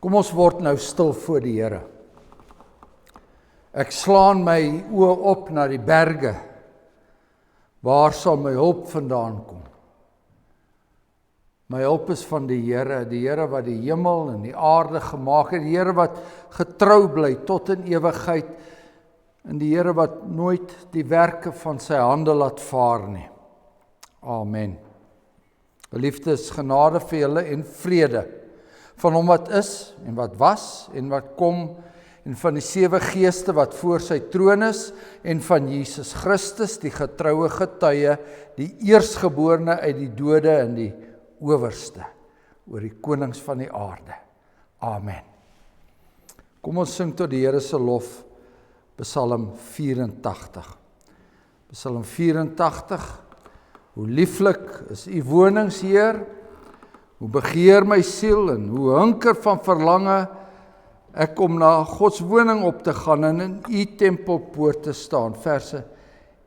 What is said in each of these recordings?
Kom ons word nou stil voor die Here. Ek slaan my oë op na die berge. Waar sal my hulp vandaan kom? My hulp is van die Here wat die hemel en die aarde gemaak het, die Here wat getrou bly tot in ewigheid, en die Here wat nooit die werke van sy hande laat vaar nie. Amen. Geliefdes, genade vir julle en vrede van hom wat is en wat was en wat kom, en van die 7 geeste wat voor sy troon is, en van Jesus Christus, die getroue getuie, die eerstgeborene uit die dode en die owerste oor die konings van die aarde. Amen. Kom ons sing tot die Here se lof, Psalm 84. Psalm 84, hoe lieflik is u wonings, Heer, hoe begeer my siel en hoe hinker van verlange ek om na Gods woning op te gaan en in u tempelpoort te staan. Verse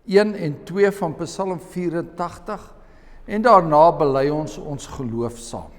1 en 2 van Psalm 84, en daarna bely ons geloof saam.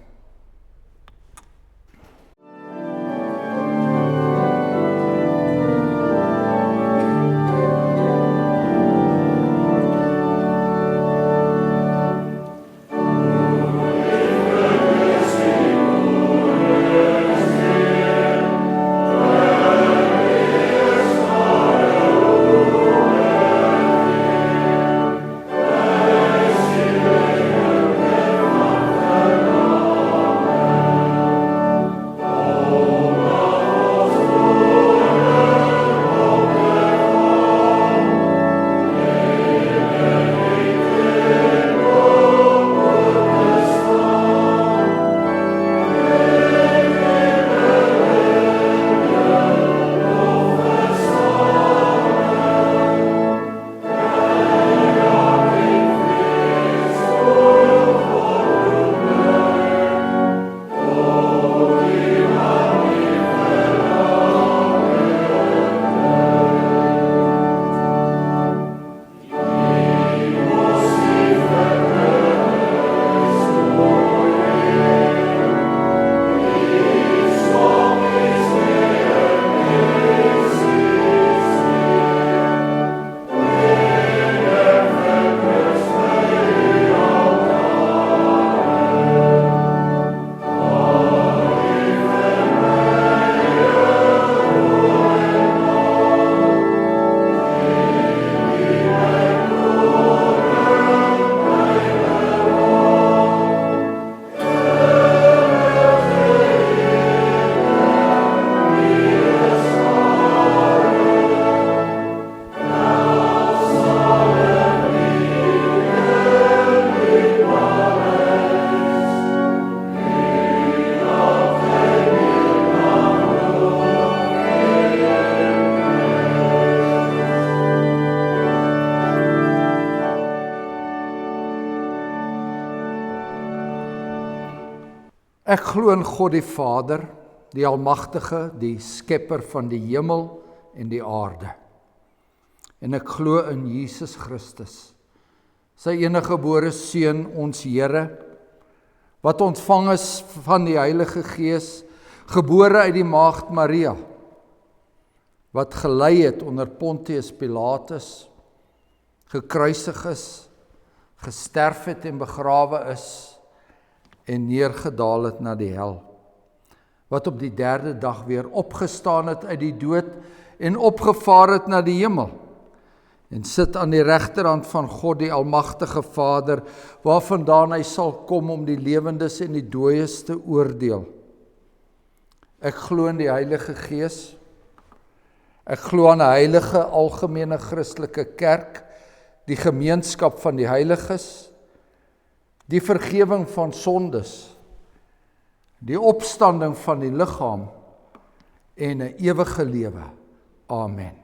Ek glo in God die Vader, die Almagtige, die skepper van die hemel en die aarde. En ek glo in Jesus Christus, sy eniggebore Seun, ons Here, wat ontvang is van die Heilige Gees, gebore uit die maagd Maria, wat gelei het onder Pontius Pilatus, gekruisig is, gesterf het en begrawe is, en neergedaal het na die hel, wat op die 3de dag weer opgestaan het uit die dood en opgevaar het na die hemel, en sit aan die regterhand van God die Almagtige Vader, waarvandaan hy sal kom om die lewendes en die dooies te oordeel. Ek glo in die Heilige Gees, ek glo aan 'n heilige algemene Christelike kerk, die gemeenskap van die heiliges, die vergewing van sondes, die opstanding van die liggaam en 'n ewige lewe. Amen.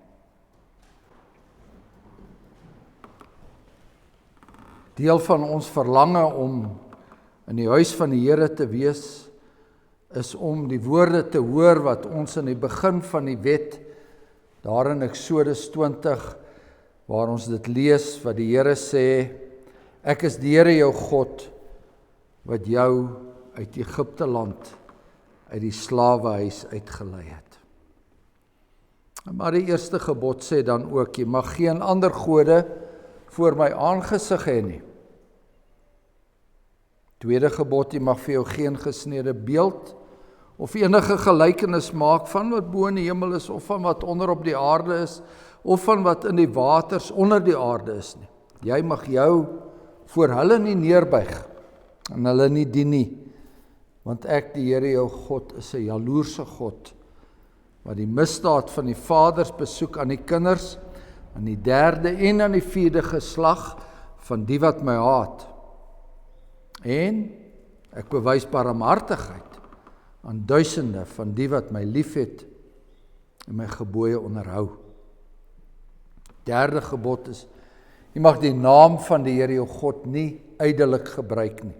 Deel van ons verlange om in die huis van die Here te wees, is om die woorde te hoor wat ons in die begin van die wet, daar in Eksodus 20, waar ons dit lees, wat die Here sê, ek is die Here jou God, wat jou uit Egipte land uit die slawehuis uitgelei het. Maar die eerste gebod sê dan ook, jy mag geen ander gode voor my aangesig hê nie. Tweede gebod, jy mag vir jou geen gesnede beeld of enige gelykenis maak van wat bo in die hemel is, of van wat onder op die aarde is, of van wat in die waters onder die aarde is nie. Jy mag jou voor hulle nie neerbuig, en hulle nie dien nie, want ek, die Here jou God, is 'n jaloerse God, wat die misdaad van die vaders besoek aan die kinders, aan die derde en aan die vierde geslag van die wat my haat. En ek bewys barmhartigheid aan duisende van die wat my liefhet en my gebooie onderhou. Derde gebod is, jy mag die naam van die Here jou God nie ydelik gebruik nie.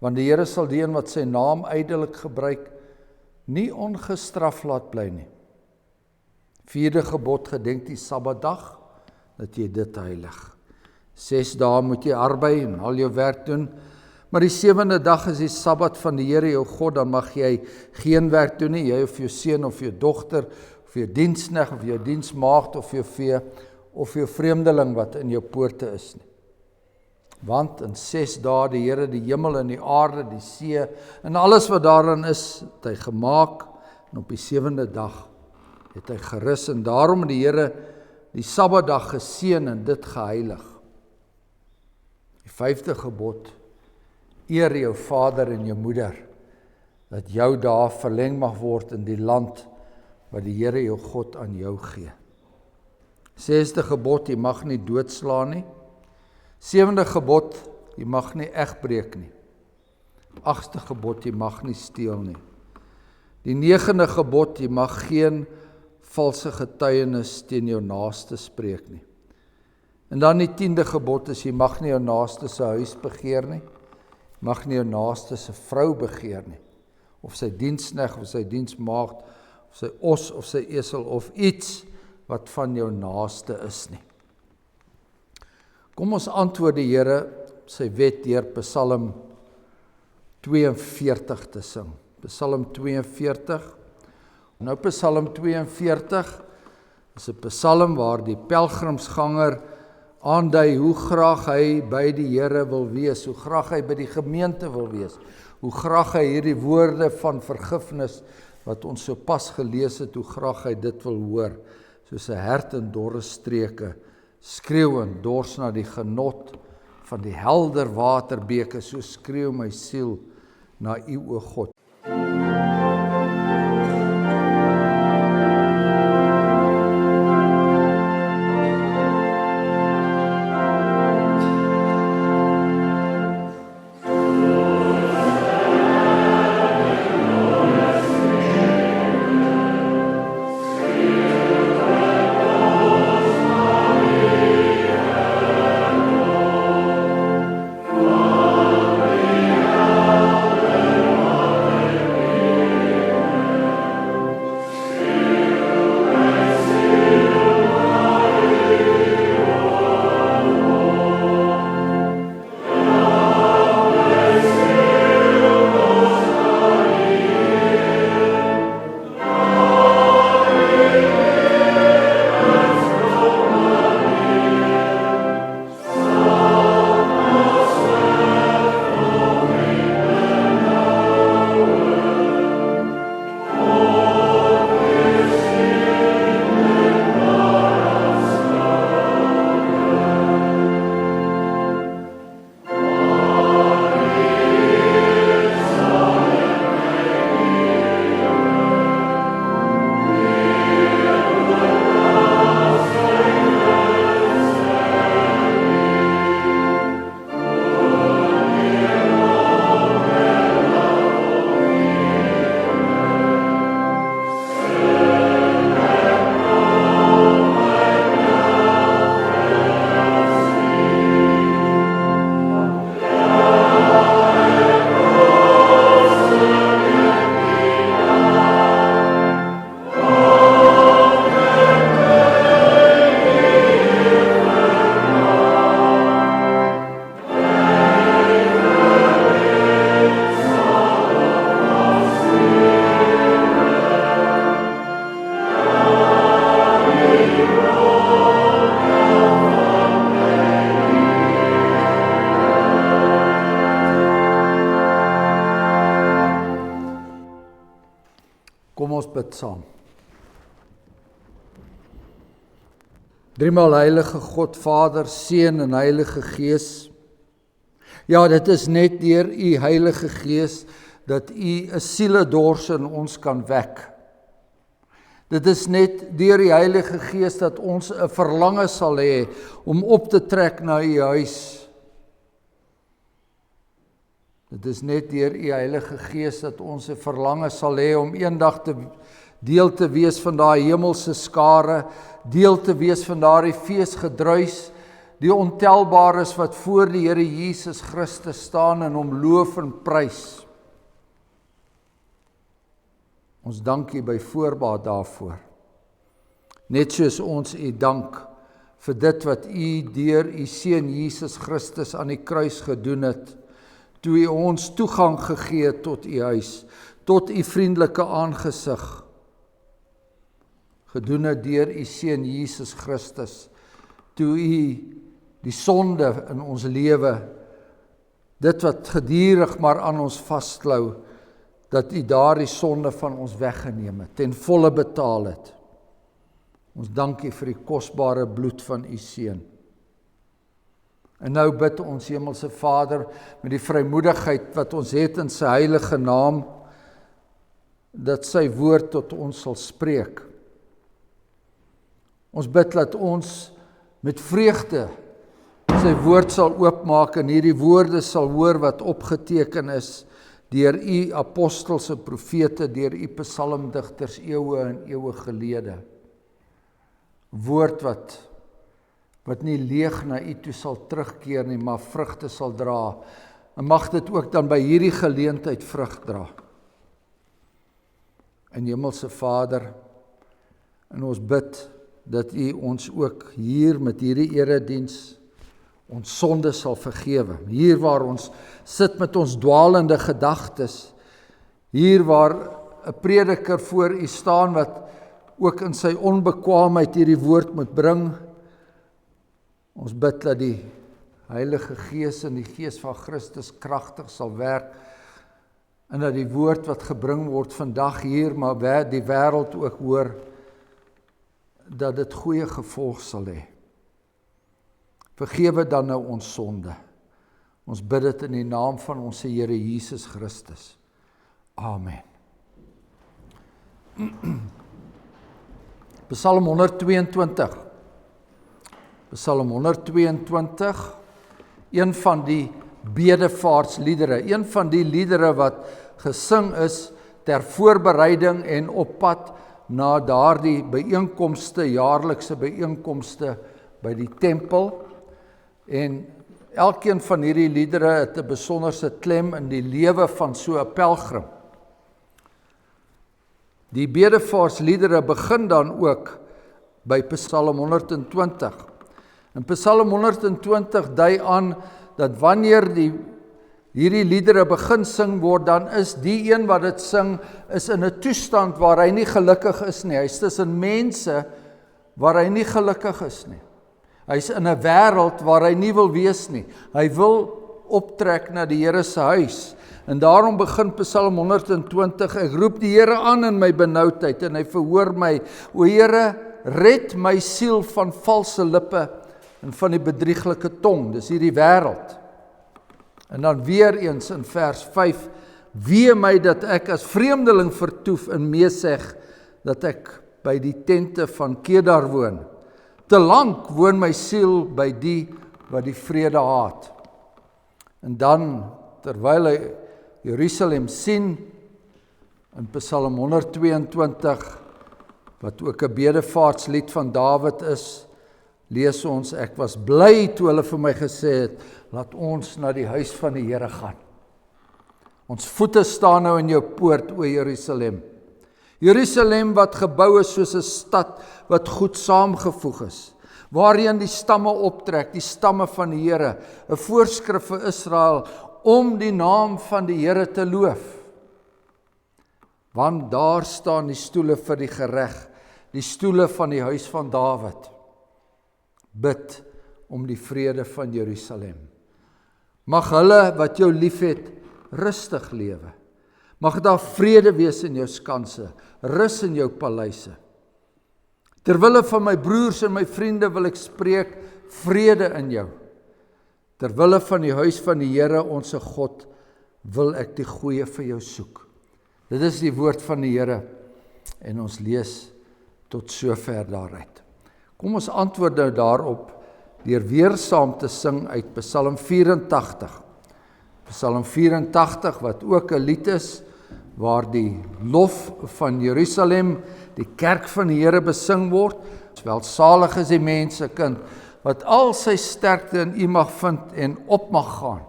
Want die Here sal die een wat sy naam ydelik gebruik, nie ongestraf laat bly nie. Vierde gebod, gedenk die Sabbatdag, dat jy dit heilig. 6 dae moet jy arbei en al jou werk doen, maar die 7de dag is die Sabbat van die Here jou God, dan mag jy geen werk doen nie, jy of jou seun of jou dogter, of jou diensknegt, of jou diensmaagd, of jou vee, of jou vreemdeling wat in jou poorte is nie. Want in 6 dae die Here die hemel en die aarde, die see, en alles wat daarin is, het hy gemaak, en op die 7de dag het hy gerus, en daarom het die Here die Sabbatdag geseën en dit geheilig. Die 5de gebod, eer jou vader en jou moeder, dat jou dae verleng mag word in die land wat die Here jou God aan jou gee. 6de gebod, jy mag nie doodslaan nie. 7de gebod, jy mag nie egbreek nie. 8de gebod, jy mag nie steel nie. Die 9de gebod, jy mag geen valse getuienis teen jou naaste spreek nie. En dan die 10de gebod is, jy mag nie jou naaste se huis begeer nie. Jy mag nie jou naaste se vrou begeer nie. Of sy diensknegt, of sy diensmaagd, of sy os, of sy esel, of iets wat van jou naaste is nie. Kom ons antwoord die Here sy wet deur Psalm 42 te sing. Psalm 42. Nou Psalm 42 is 'n psalm waar die pelgrimsganger aandui hoe graag hy by die Here wil wees, hoe graag hy by die gemeente wil wees, hoe graag hy hierdie woorde van vergifnis wat ons so pas gelees het, hoe graag hy dit wil hoor, soos 'n hert in dorre streke, skreeu en dors na die genot van die helder waterbeke, so skreeu my siel na U, o God. Kom ons bid saam. Driemaal heilige God, Vader, Seun en Heilige Gees. Ja, dit is net deur U Heilige Gees dat U 'n sieledors in ons kan wek. Dit is net deur die Heilige Gees dat ons 'n verlange sal hê om op te trek na U huis. Dit is net deur U Heilige Gees dat ons 'n verlange sal hê om eendag deel te wees van daai hemelse skare, deel te wees van daardie feesgedruis, die ontelbaar is wat voor die Here Jesus Christus staan en hom loof en prys. Ons dank U by voorbaat daarvoor. Net soos ons U dank vir dit wat U deur U Seun Jesus Christus aan die kruis gedoen het, toe U ons toegang gegee het tot U huis, tot U vriendelike aangesig, gedoen het deur U Seun Jesus Christus, toe U die sonde in ons lewe, dit wat gedurig maar aan ons vasklou, dat U daardie sonde van ons weggeneem het, ten volle betaal het. Ons dank U vir die kosbare bloed van U Seun. En nou bid ons Hemelse Vader met die vrymoedigheid wat ons het in Sy heilige naam, dat Sy woord tot ons sal spreek. Ons bid dat ons met vreugde Sy woord sal oopmaak en hierdie woorde sal hoor wat opgeteken is deur U apostels en profete, deur U psalmdigters eeue en eeue gelede. Woord wat nie leeg na U toe sal terugkeer nie, maar vrugte sal dra. En mag dit ook dan by hierdie geleentheid vrug dra. En Hemelse Vader, en ons bid dat U ons ook hier met hierdie erediens ons sonde sal vergewe. Hier waar ons sit met ons dwaalende gedagtes, hier waar 'n prediker voor U staan wat ook in sy onbekwaamheid hierdie woord moet bring. Ons bid dat die Heilige Gees en die Gees van Christus kragtig sal werk en dat die woord wat gebring word vandag hier, maar die wêreld ook hoor, dat dit goeie gevolg sal hê. Vergewe dan nou ons sonde. Ons bid dit in die naam van ons Here Jesus Christus. Amen. Psalm 122. Psalm 122, een van die bedevaartsliedere, een van die liedere wat gesing is ter voorbereiding en op pad na daardie byeenkomste, jaarlikse byeenkomste by die tempel. En elkeen van hierdie liedere het 'n besonderse klem in die lewe van so 'n pelgrim. Die bedevaartsliedere begin dan ook by Psalm 120. En Psalm 120 dui aan dat wanneer hierdie liedere begin sing word, dan is die een wat dit sing, is in 'n toestand waar hy nie gelukkig is nie. Hy is tussen mense waar hy nie gelukkig is nie. Hy is in 'n wêreld waar hy nie wil wees nie. Hy wil optrek na die Here se huis. En daarom begin Psalm 120, ek roep die Here aan in my benoudheid en hy verhoor my. O Here, red my siel van valse lippe en van die bedrieglike tong. Dis hierdie wêreld. En dan weer eens in vers 5, wee my dat ek as vreemdeling vertoef in Meseg, dat ek by die tente van Kedar woon. Te lank woon my siel by die wat die vrede haat. En dan, terwyl hy Jerusalem sien, in Psalm 122, wat ook 'n bedevaartslied van Dawid is, lees ons, ek was bly toe hulle vir my gesê het, laat ons na die huis van die Here gaan. Ons voete staan nou in jou poort, o Jerusalem. Jerusalem wat gebou is soos 'n stad wat goed saamgevoeg is, waarheen die stamme optrek, die stamme van die Here, 'n voorskrif vir Israel, om die naam van die Here te loof. Want daar staan die stoele vir die gereg, die stoele van die huis van Dawid. Bid om die vrede van Jerusalem. Mag hulle wat jou liefhet rustig lewe. Mag daar vrede wees in jou skanse, rus in jou paleise. Terwille van my broers en my vriende wil ek spreek vrede in jou. Terwille van die huis van die Here, onse God, wil ek die goeie vir jou soek. Dit is die woord van die Here en ons lees tot sover daaruit. Kom ons antwoord nou daarop deur weer saam te sing uit Psalm 84. Psalm 84 wat ook 'n lied is waar die lof van Jerusalem, die kerk van die Here besing word. Welsalig is die mensekind wat al sy sterkte in U mag vind en op mag gaan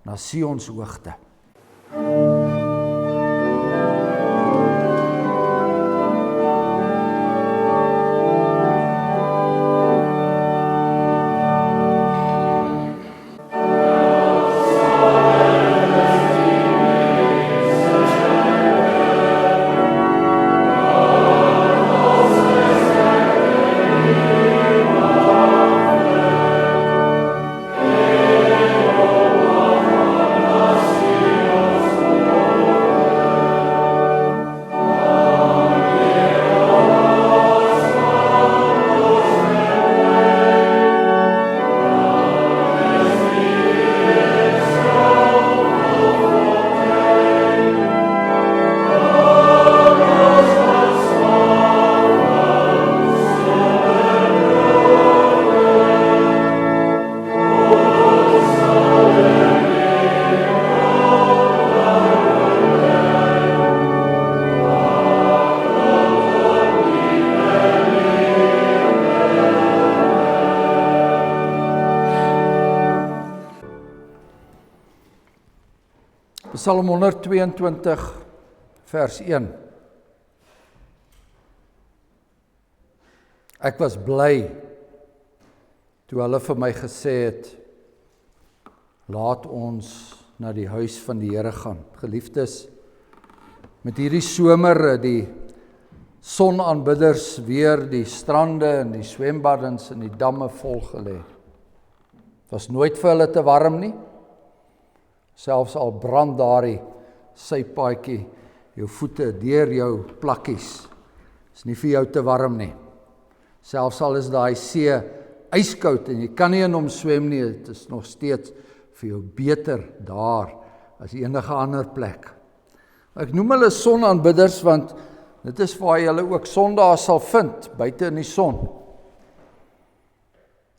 na Sions hoogte. Psalm 122 vers 1. Ek was bly toe hulle vir my gesê het, laat ons na die huis van die Here gaan. Geliefdes, met hierdie somer die sonaanbidders weer die strande en die swembaddens en die damme vol gelê. Was nooit vir hulle te warm nie. Selfs al brand daardie sypaadjie jou voete deur jou plakkies, is nie vir jou te warm nie. Selfs al is daai see yskoud en jy kan nie in hom swem nie, dit is nog steeds vir jou beter daar as enige ander plek. Ek noem hulle sonaanbidders want dit is waar jy hulle ook Sondae sal vind, buite in die son.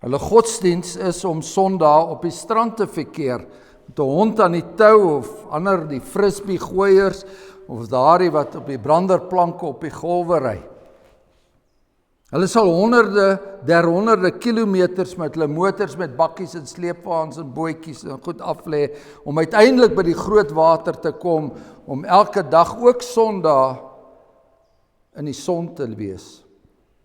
Hulle godsdiens is om Sondae op die strand te verkeer, met 'n hond aan die tou of ander die frisbee gooiers of daardie wat op die branderplanke op die golwe ry. Hulle sal honderde kilometers met hulle motors met bakkies en sleepwaens en bootjies en goed aflê om uiteindelik by die groot water te kom om elke dag ook Sondag in die son te wees.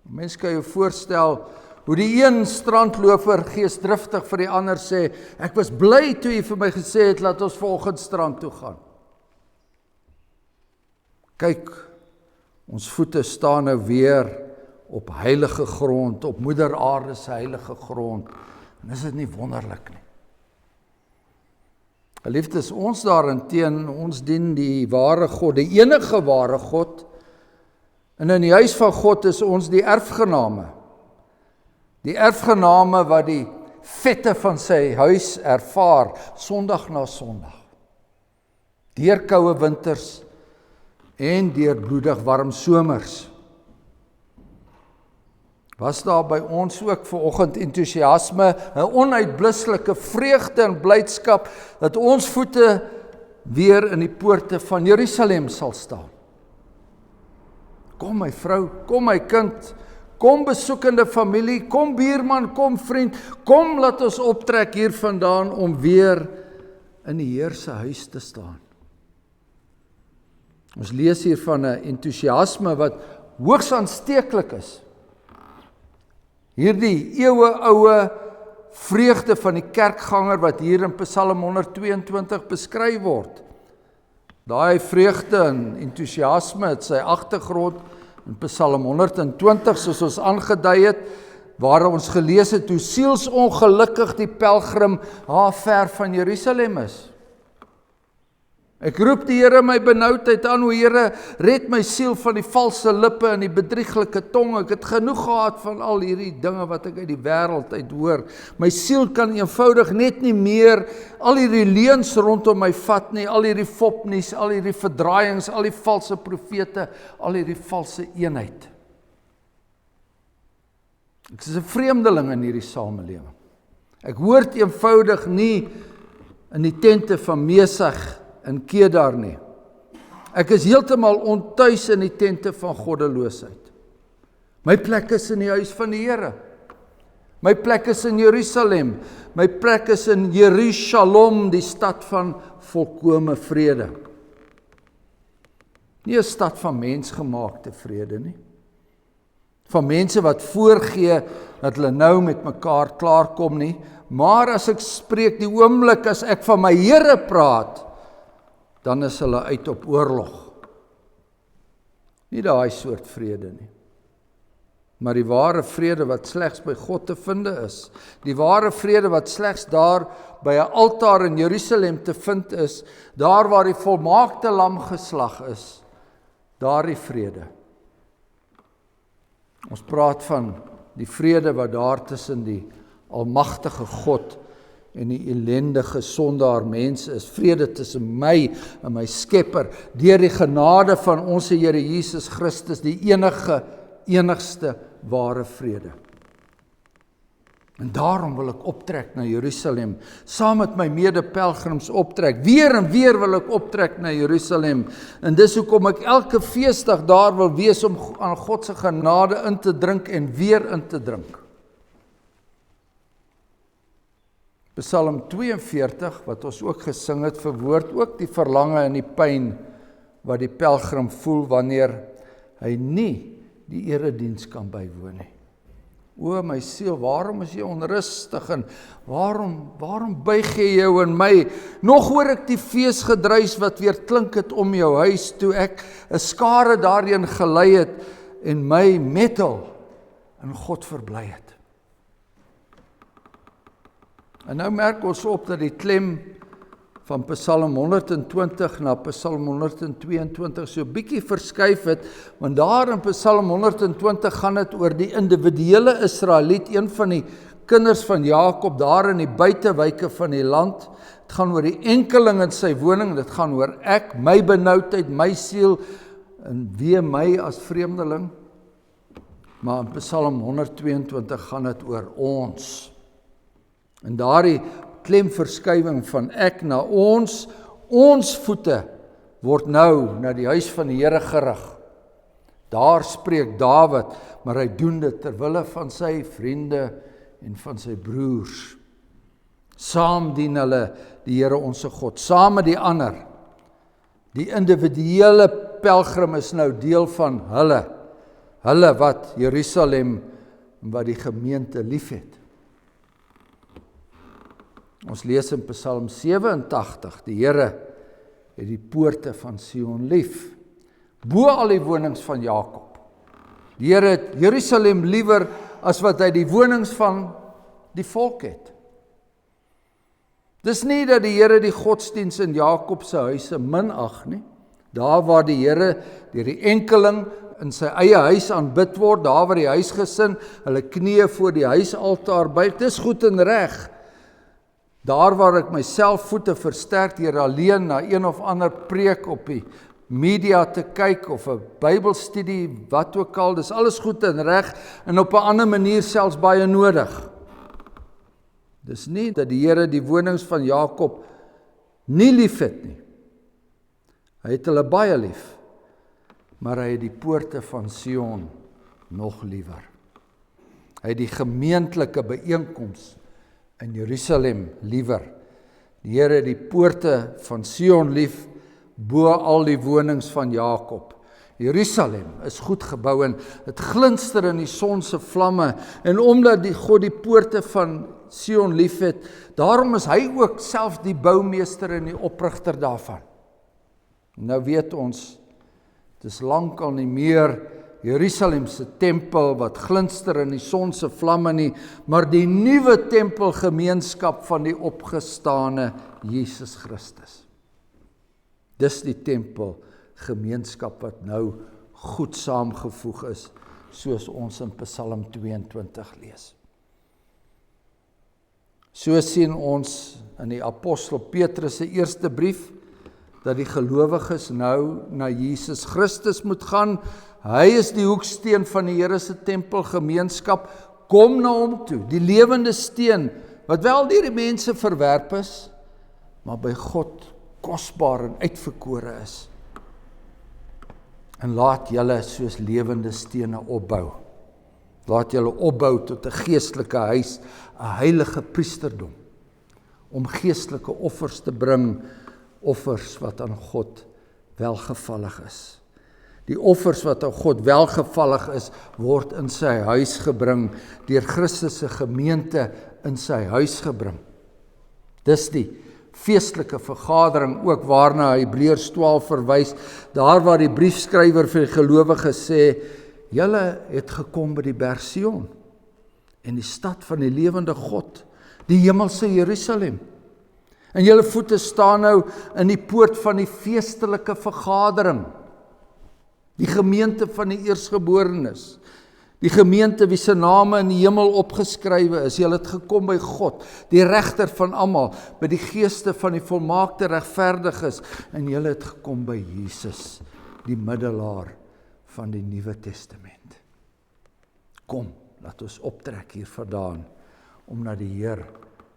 Mense kan jou voorstel hoe die een strandloper geesdriftig vir die ander sê, ek was bly toe jy vir my gesê het, laat ons volgende strand toe gaan. Kyk, ons voete staan nou weer op heilige grond, op moeder aarde se heilige grond. En is dit nie wonderlik nie? Geliefdes, ons daarenteen, ons dien die ware God, die enige ware God, en in die huis van God is ons die erfgename. Die erfgename wat die vette van sy huis ervaar, Sondag na Sondag. Deur koue winters en deur bloedig warm somers. Was daar by ons ook vanoggend entoesiasme, 'n onuitblusselike vreugde en blydskap, dat ons voete weer in die poorte van Jerusalem sal staan. Kom my vrou, kom my kind, kom besoekende familie, kom buurman, kom vriend, kom laat ons optrek hier vandaan om weer in die Heer se huis te staan. Ons lees hier van 'n entoesiasme wat hoogs aansteeklik is. Hierdie eeueoue vreugde van die kerkganger wat hier in Psalm 122 beskryf word. Daai vreugde en entoesiasme het sy agtergrond in Psalm 120 soos ons aangedui het, waar ons gelees het hoe sielsongelukkig die pelgrim ver van Jerusalem is. Ek roep die Here my benoudheid aan, o Here, red my siel van die valse lippe en die bedrieglike tong. Ek het genoeg gehad van al hierdie dinge wat ek uit die wêreld uit hoor. My siel kan eenvoudig net nie meer al hierdie leuns rondom my vat nie, al hierdie fopnuus, al hierdie verdraaiings, al die valse profete, al hierdie valse eenheid. Ek is 'n vreemdeling in hierdie samelewing. Ek hoort eenvoudig nie in die tente van Mesach en Kedar nie. Ek is heeltemal ontuis in die tente van goddeloosheid. My plek is in die huis van die Here. My plek is in Jerusalem. My plek is in Jerusalem, die stad van volkome vrede. Nie 'n stad van mensgemaakte vrede nie. Van mense wat voorgee dat hulle nou met mekaar klaarkom nie, maar as ek spreek die oomblik as ek van my Here praat, dan is hulle uit op oorlog. Nie daai soort vrede nie. Maar die ware vrede wat slegs by God te vind is, die ware vrede wat slegs daar by 'n altaar in Jerusalem te vind is, daar waar die volmaakte lam geslag is, daardie vrede. Ons praat van die vrede wat daar tussen die almagtige God en die ellendige sondaar mens is. Vrede tussen my en my Skepper, deur die genade van ons Here Jesus Christus, die enigste ware vrede. En daarom wil ek optrek na Jerusalem, saam met my mede-pelgrims optrek. Weer en weer wil ek optrek na Jerusalem. En dis hoekom ek elke feesdag daar wil wees om aan God se genade in te drink en weer in te drink. Psalm 42, wat ons ook gesing het, verwoord ook die verlange en die pyn wat die pelgrim voel wanneer hy nie die erediens kan bywoon nie. O my siel, waarom is jy onrustig en waarom buig jy jou in my? Nog hoor ek die feesgedruis wat weer klink het om jou huis, toe ek 'n skare daarheen gelei het en my metal in God verbly het. En nou merk ons op dat die klem van Psalm 120 na Psalm 122 so bietjie verskuif het, want daar in Psalm 120 gaan dit oor die individuele Israeliet, een van die kinders van Jakob, daar in die buitewyke van die land. Dit gaan oor die enkeling in sy woning, dit gaan oor ek, my benoudheid, my siel, en wie my as vreemdeling. Maar in Psalm 122 gaan dit oor ons. En daardie klemverskywing van ek na ons voete word nou na die huis van die Here gerig. Daar spreek Dawid, maar hy doen dit ter wille van sy vriende en van sy broers. Saam dien hulle die Here onse God, saam met die ander. Die individuele pelgrim is nou deel van hulle wat Jerusalem en wat die gemeente liefhet. Ons lees in Psalm 87, die Here het die poorte van Sion lief, bo al die wonings van Jakob. Die Here het Jerusalem liewer as wat hy die wonings van die volk het. Dis nie dat die Here die godsdiens in Jakob se huise minag nie. Daar waar die Here deur die enkeling in sy eie huis aanbid word, daar waar die huisgesin hulle knieë voor die huisaltaar buig, dis goed en reg. Daar waar ek myself voete versterk deur alleen na een of ander preek op die media te kyk of 'n Bybelstudie, wat ook al, dis alles goed en reg en op 'n ander manier selfs baie nodig. Dis nie dat die Here die wonings van Jakob nie liefhet nie. Hy het hulle baie lief, maar hy het die poorte van Sion nog liewer. Hy het die gemeentelike byeenkoms in Jerusalem liewer. Die Here het die poorte van Sion lief, bo al die wonings van Jakob. Jerusalem is goed gebou en het glinster in die son se vlamme, en omdat die God die poorte van Sion lief het, daarom is hy ook self die boumeester en die oprigter daarvan. Nou weet ons, het is lankal nie meer Jerusalem se tempel wat glinster in die son se vlamme nie, maar die nuwe tempelgemeenskap van die opgestane Jesus Christus. Dis die tempel gemeenskap wat nou goed saamgevoeg is, soos ons in Psalm 22 lees. So sien ons in die apostel Petrus se eerste brief, dat die gelowiges nou na Jesus Christus moet gaan. Hy is die hoeksteen van die Here se tempel gemeenskap. Kom na hom toe, die lewende steen, wat wel deur die mense verwerp is, maar by God kosbaar en uitverkore is. En laat julle soos lewende stene opbou. Laat julle opbou tot 'n geestelike huis, 'n heilige priesterdom, om geestelike offers te bring, offers wat aan God welgevallig is. Die offers wat aan God welgevallig is, word in sy huis gebring, deur Christus se gemeente in sy huis gebring. Dis die feestelike vergadering ook waarna Hebreërs 12 verwys, daar waar die briefskrywer vir die gelowiges sê, julle het gekom by die berg Sion, en die stad van die lewende God, die hemelse Jerusalem. En julle voete staan nou in die poort van die feestelike vergadering, die gemeente van die eersgeborenes, die gemeente wie se name in die hemel opgeskrywe is. Julle het gekom by God, die regter van almal, by die geeste van die volmaakte regverdiges, en julle het gekom by Jesus, die middelaar van die Nuwe Testament. Kom, laat ons optrek hier vandaan, om na die Here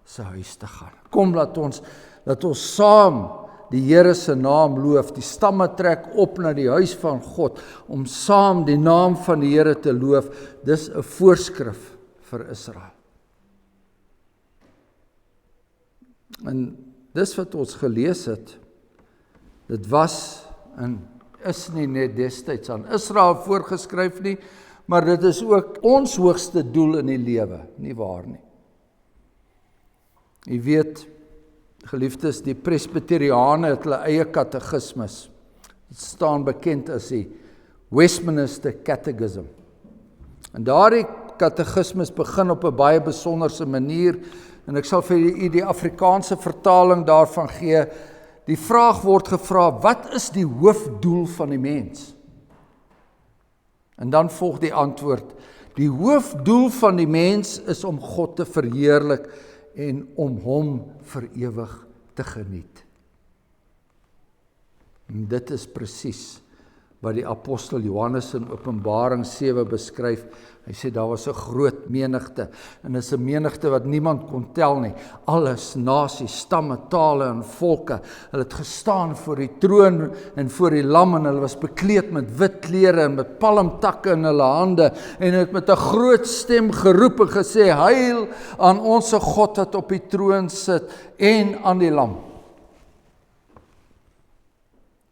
se huis te gaan. Kom, laat ons saam die Here se naam loof, die stamme trek op na die huis van God, om saam die naam van die Here te loof. Dis 'n voorskrif vir Israel. En dis wat ons gelees het, dit was en is nie net destyds aan Israel voorgeskryf nie, maar dit is ook ons hoogste doel in die lewe, nie waar nie. Jy weet, geliefdes, die Presbyteriane het hulle eie katekismus. Dit staan bekend as die Westminster Catechism. En daardie katekismus begin op 'n baie besonderse manier, en ek sal vir u die Afrikaanse vertaling daarvan gee. Die vraag word gevra, wat is die hoofdoel van die mens? En dan volg die antwoord, die hoofdoel van die mens is om God te verheerlik en om hom vir ewig te geniet. En dit is presies wat die apostel Johannes in Openbaring 7 beskryf. Hy sê daar was 'n groot menigte, en dit is 'n menigte wat niemand kon tel nie. Alles, nasies, stamme, tale en volke. Hulle het gestaan voor die troon en voor die lam, en hulle was bekleed met wit klere en met palmtakke in hulle hande, en het met 'n groot stem geroep en gesê, heil aan ons God wat op die troon sit en aan die lam.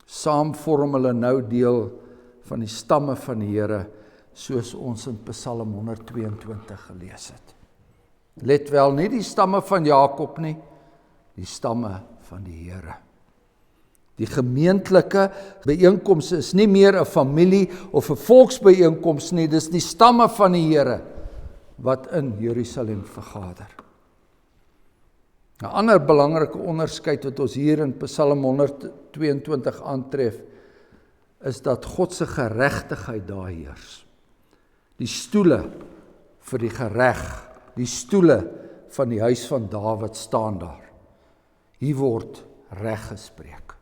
Saam vorm hulle nou deel van die stamme van die Here, soos ons in Psalm 122 gelees het. Let wel, nie die stamme van Jakob nie, die stamme van die Here. Die gemeentelike byeenkoms is nie meer 'n familie of 'n volksbyeenkoms nie, dis die stamme van die Here wat in Jerusalem vergader. 'n ander belangrike onderskeid wat ons hier in Psalm 122 aantref, is dat God se geregtigheid daar heers. Die stoele vir die gereg, die stoele van die huis van Dawid staan daar. Hier word reg gespreek.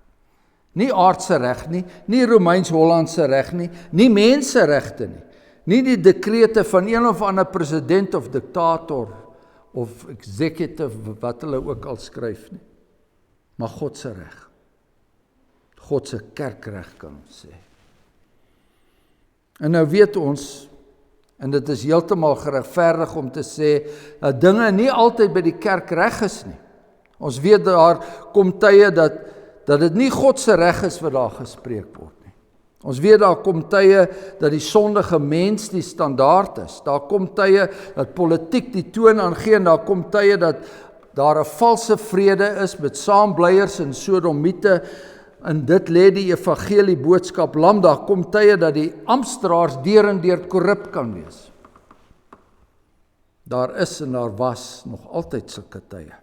Nie aardse reg nie, nie Romeins-Hollandse reg nie, nie menseregte nie, nie die dekrete van een of ander president of diktator of executive, wat hulle ook al skryf nie, maar God se reg. God se kerkreg kan ons sê. En nou weet ons, en dit is heeltemal geregverdig om te sê, dat dinge nie altyd by die kerk reg is nie. Ons weet daar kom tye dat dit nie God se reg is wat daar gespreek word nie. Ons weet daar kom tye dat die sondige mens die standaard is. Daar kom tye dat politiek die toon aangee, en daar kom tye dat daar 'n valse vrede is met saambleiers en sodomiete, en dit lê die evangelie boodskap lam. Daar kom tye dat die amptdraers deur en deur korrup kan wees. Daar is en daar was nog altyd sulke tye.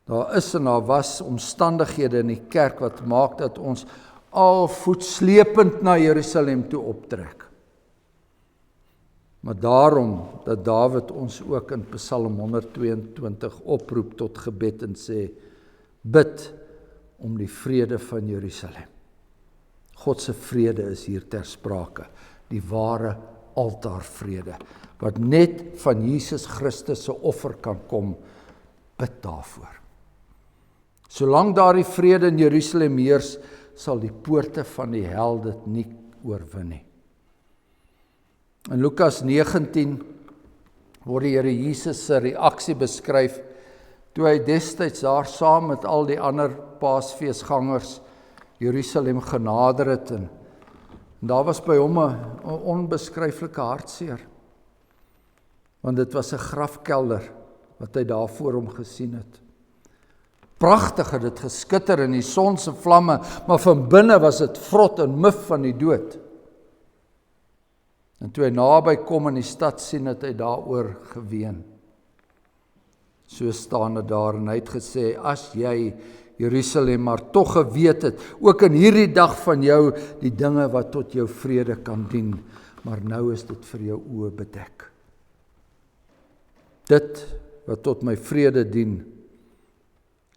Daar is en daar was omstandighede in die kerk wat maak dat ons al voetslepend na Jerusalem toe optrek. Maar daarom dat Dawid ons ook in Psalm 122 oproep tot gebed en sê, bid om die vrede van Jerusalem. God se vrede is hier ter sprake, die ware altaarvrede, wat net van Jesus Christus se offer kan kom, bid daarvoor. Solank daar die vrede in Jerusalem heers, sal die poorte van die hel dit nie oorwin nie. In Lukas 19 word die Here Jesus se reaksie beskryf toe hy destyds daar saam met al die ander Paasfeesgangers Jerusalem genader het en daar was by hom 'n onbeskryflike hartseer. Want dit was 'n grafkelder wat hy daar voor hom gesien het. Pragtig het dit geskitter in die son se vlamme, maar van binne was dit vrot en muf van die dood. En toe hy naby kom in die stad sien, het hy daaroor geween. So staan dit daar en hy het gesê, as jy Jerusalem maar tog geweet het, ook in hierdie dag van jou, die dinge wat tot jou vrede kan dien, maar nou is dit vir jou oë bedek. Dit wat tot my vrede dien,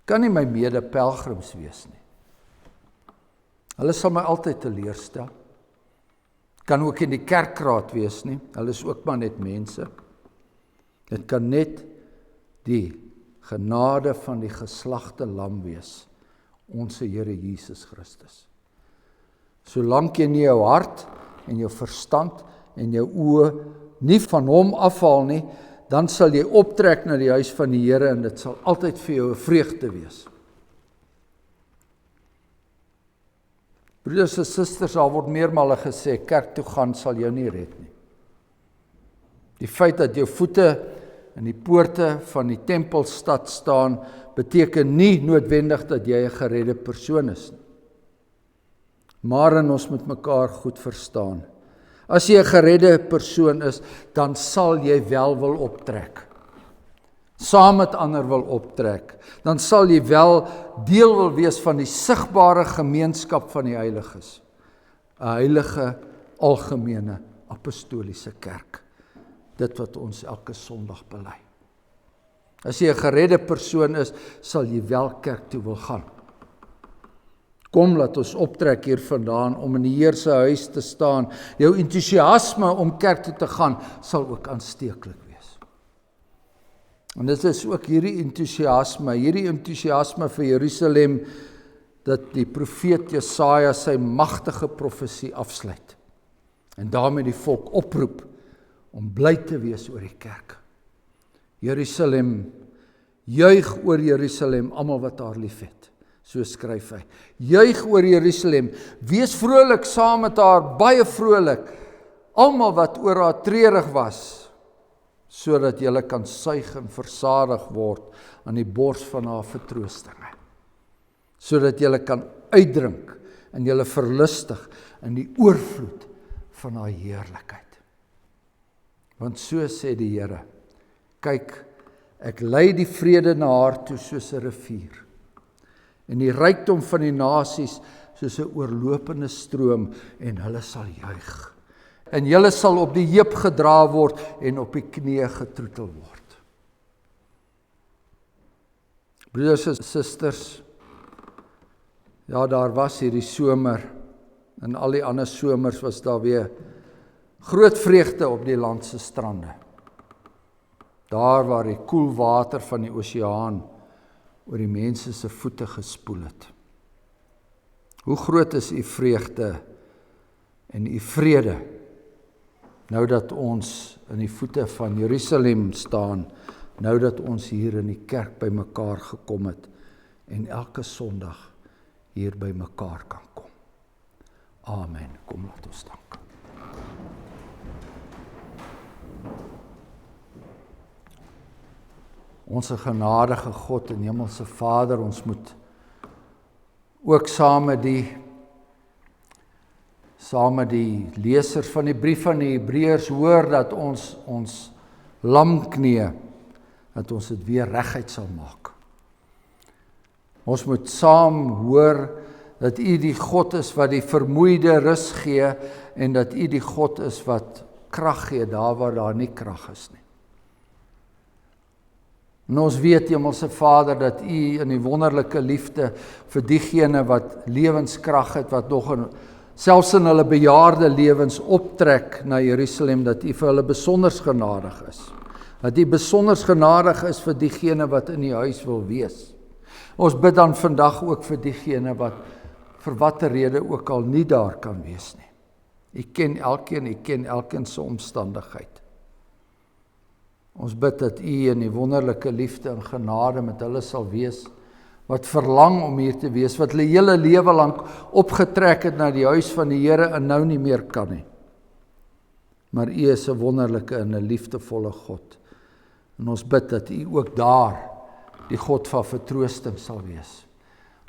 kan nie my mede-pelgrims wees nie. Hulle sal my altyd teleurstel. Kan ook in die kerkraad wees nie, hulle is ook maar net mense. Dit kan net die genade van die geslagte lam wees, onse Here Jesus Christus. Solank jy nie jou hart en jou verstand en jou oë nie van hom afhaal nie, dan sal jy optrek na die huis van die Here en dit sal altyd vir jou 'n vreugde wees. Broeders en susters, daar word meermale gesê, kerk toe gaan sal jou nie red nie. Die feit dat jou voete in die poorte van die tempelstad staan, beteken nie noodwendig dat jy 'n geredde persoon is nie. Maar ons moet mekaar goed verstaan. As jy 'n geredde persoon is, dan sal jy wel wil optrek. Saam met ander wil optrek. Dan sal jy wel deel wil wees van die sigbare gemeenskap van die heiliges. 'n Heilige, algemene, apostoliese kerk. Dit wat ons elke Sondag bely. As jy 'n geredde persoon is, sal jy wel kerk toe wil gaan. Kom, laat ons optrek hier vandaan om in die Here se huis te staan. Jou entoesiasme om kerk toe te gaan sal ook aansteeklik wees. En dit is ook hierdie entoesiasme vir Jerusalem, dat die profeet Jesaja sy magtige profesie afsluit. En daarmee die volk oproep om bly te wees oor die kerk. Jerusalem, juig oor Jerusalem, almal wat haar liefhet. So skryf hy. Juig oor Jerusalem, wees vrolik saam met haar, baie vrolik, almal wat oor haar treurig was, sodat julle kan suig en versadig word aan die bors van haar vertroostinge. Sodat julle kan uitdrink en julle verlustig in die oorvloed van haar heerlikheid. Want so sê die Here, kyk, ek lei die vrede na haar toe soos 'n rivier, en die rykdom van die nasies soos 'n oorlopende stroom, en hulle sal juig. En julle sal op die heup gedra word en op die knieë getroetel word. Broeders en susters, ja, daar was hierdie somer, en al die ander somers was daar weer groot vreugde op die land se strande. Daar waar die koel water van die oseaan oor die mense se voete gespoel het. Hoe groot is u vreugde en u vrede, nou dat ons in die voete van Jerusalem staan, nou dat ons hier in die kerk by mekaar gekom het, en elke Sondag hier by mekaar kan kom. Amen. Kom, laat ons dank. Onse genadige God en hemelse Vader, ons moet ook saam met die lesers van die brief van die Hebreërs hoor dat ons lam knie, dat ons dit weer reguit sal maak. Ons moet saam hoor dat U die God is wat die vermoeide rus gee en dat U die God is wat krag gee daar waar daar nie krag is nie. En ons weet, Hemelse Vader, dat U in die wonderlike liefde vir diegene wat lewenskrag het, wat nog selfs in hulle bejaarde lewens optrek na Jerusalem, dat U vir hulle besonders genadig is. Dat U besonders genadig is vir diegene wat in die huis wil wees. Ons bid dan vandag ook vir diegene wat vir watter rede ook al nie daar kan wees nie. U ken elkeen se omstandigheid. Ons bid dat U in die wonderlike liefde en genade met hulle sal wees, wat verlang om hier te wees, wat hulle hele lewe lank opgetrek het na die huis van die Here en nou nie meer kan nie. Maar U is 'n wonderlike en 'n liefdevolle God. En ons bid dat U ook daar die God van vertroosting sal wees.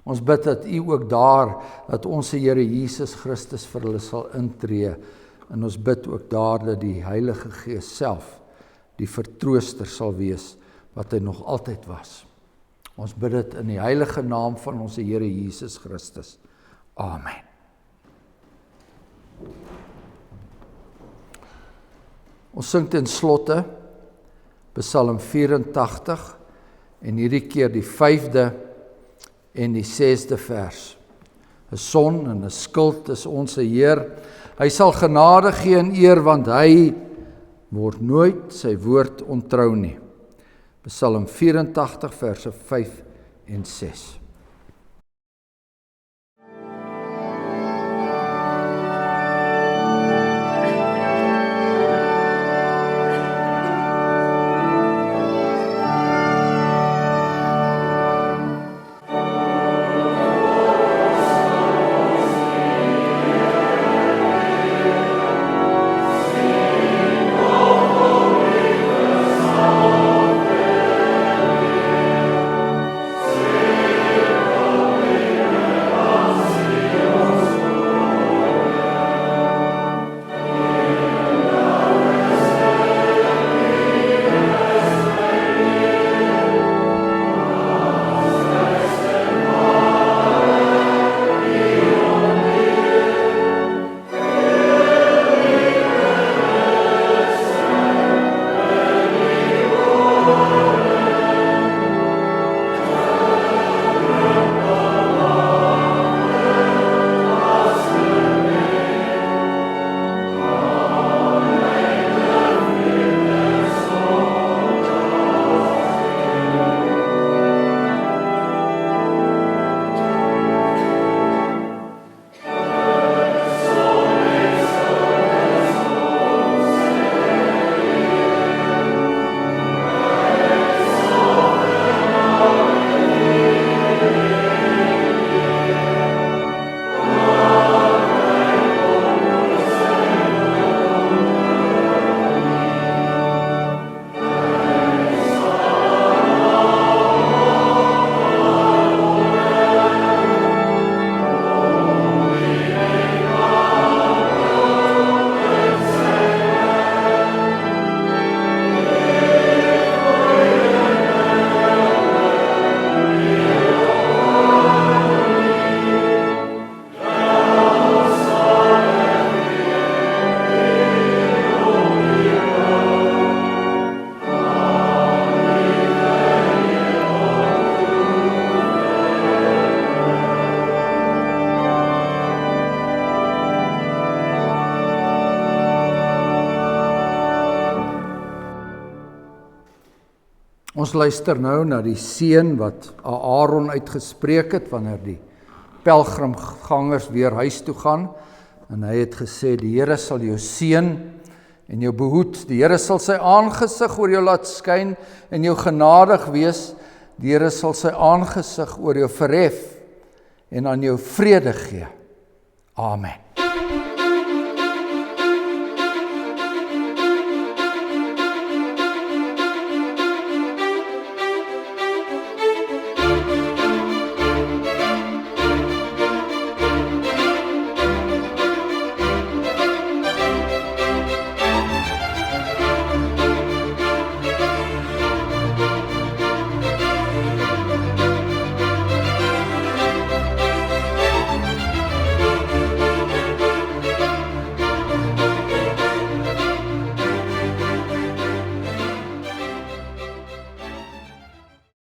Ons bid dat U ook daar, dat ons Here Jesus Christus vir hulle sal intree. En ons bid ook daar dat die Heilige Gees self die vertrooster sal wees, wat hy nog altyd was. Ons bid dit in die heilige naam van ons Here Jesus Christus. Amen. Ons sing ten slotte Psalm 84 en hierdie keer die 5de en die 6de vers. 'n Son en 'n skild is ons Heer. Hy sal genade gee en eer, want hy word nooit sy woord ontrou nie. Psalm 84 verse 5 en 6. Ons luister nou na die seën wat Aaron uitgespreek het wanneer die pelgrimgangers weer huis toe gaan. En hy het gesê, die Here sal jou seën en jou behoed. Die Here sal sy aangesig oor jou laat skyn en jou genadig wees. Die Here sal sy aangesig oor jou verhef en aan jou vrede gee. Amen.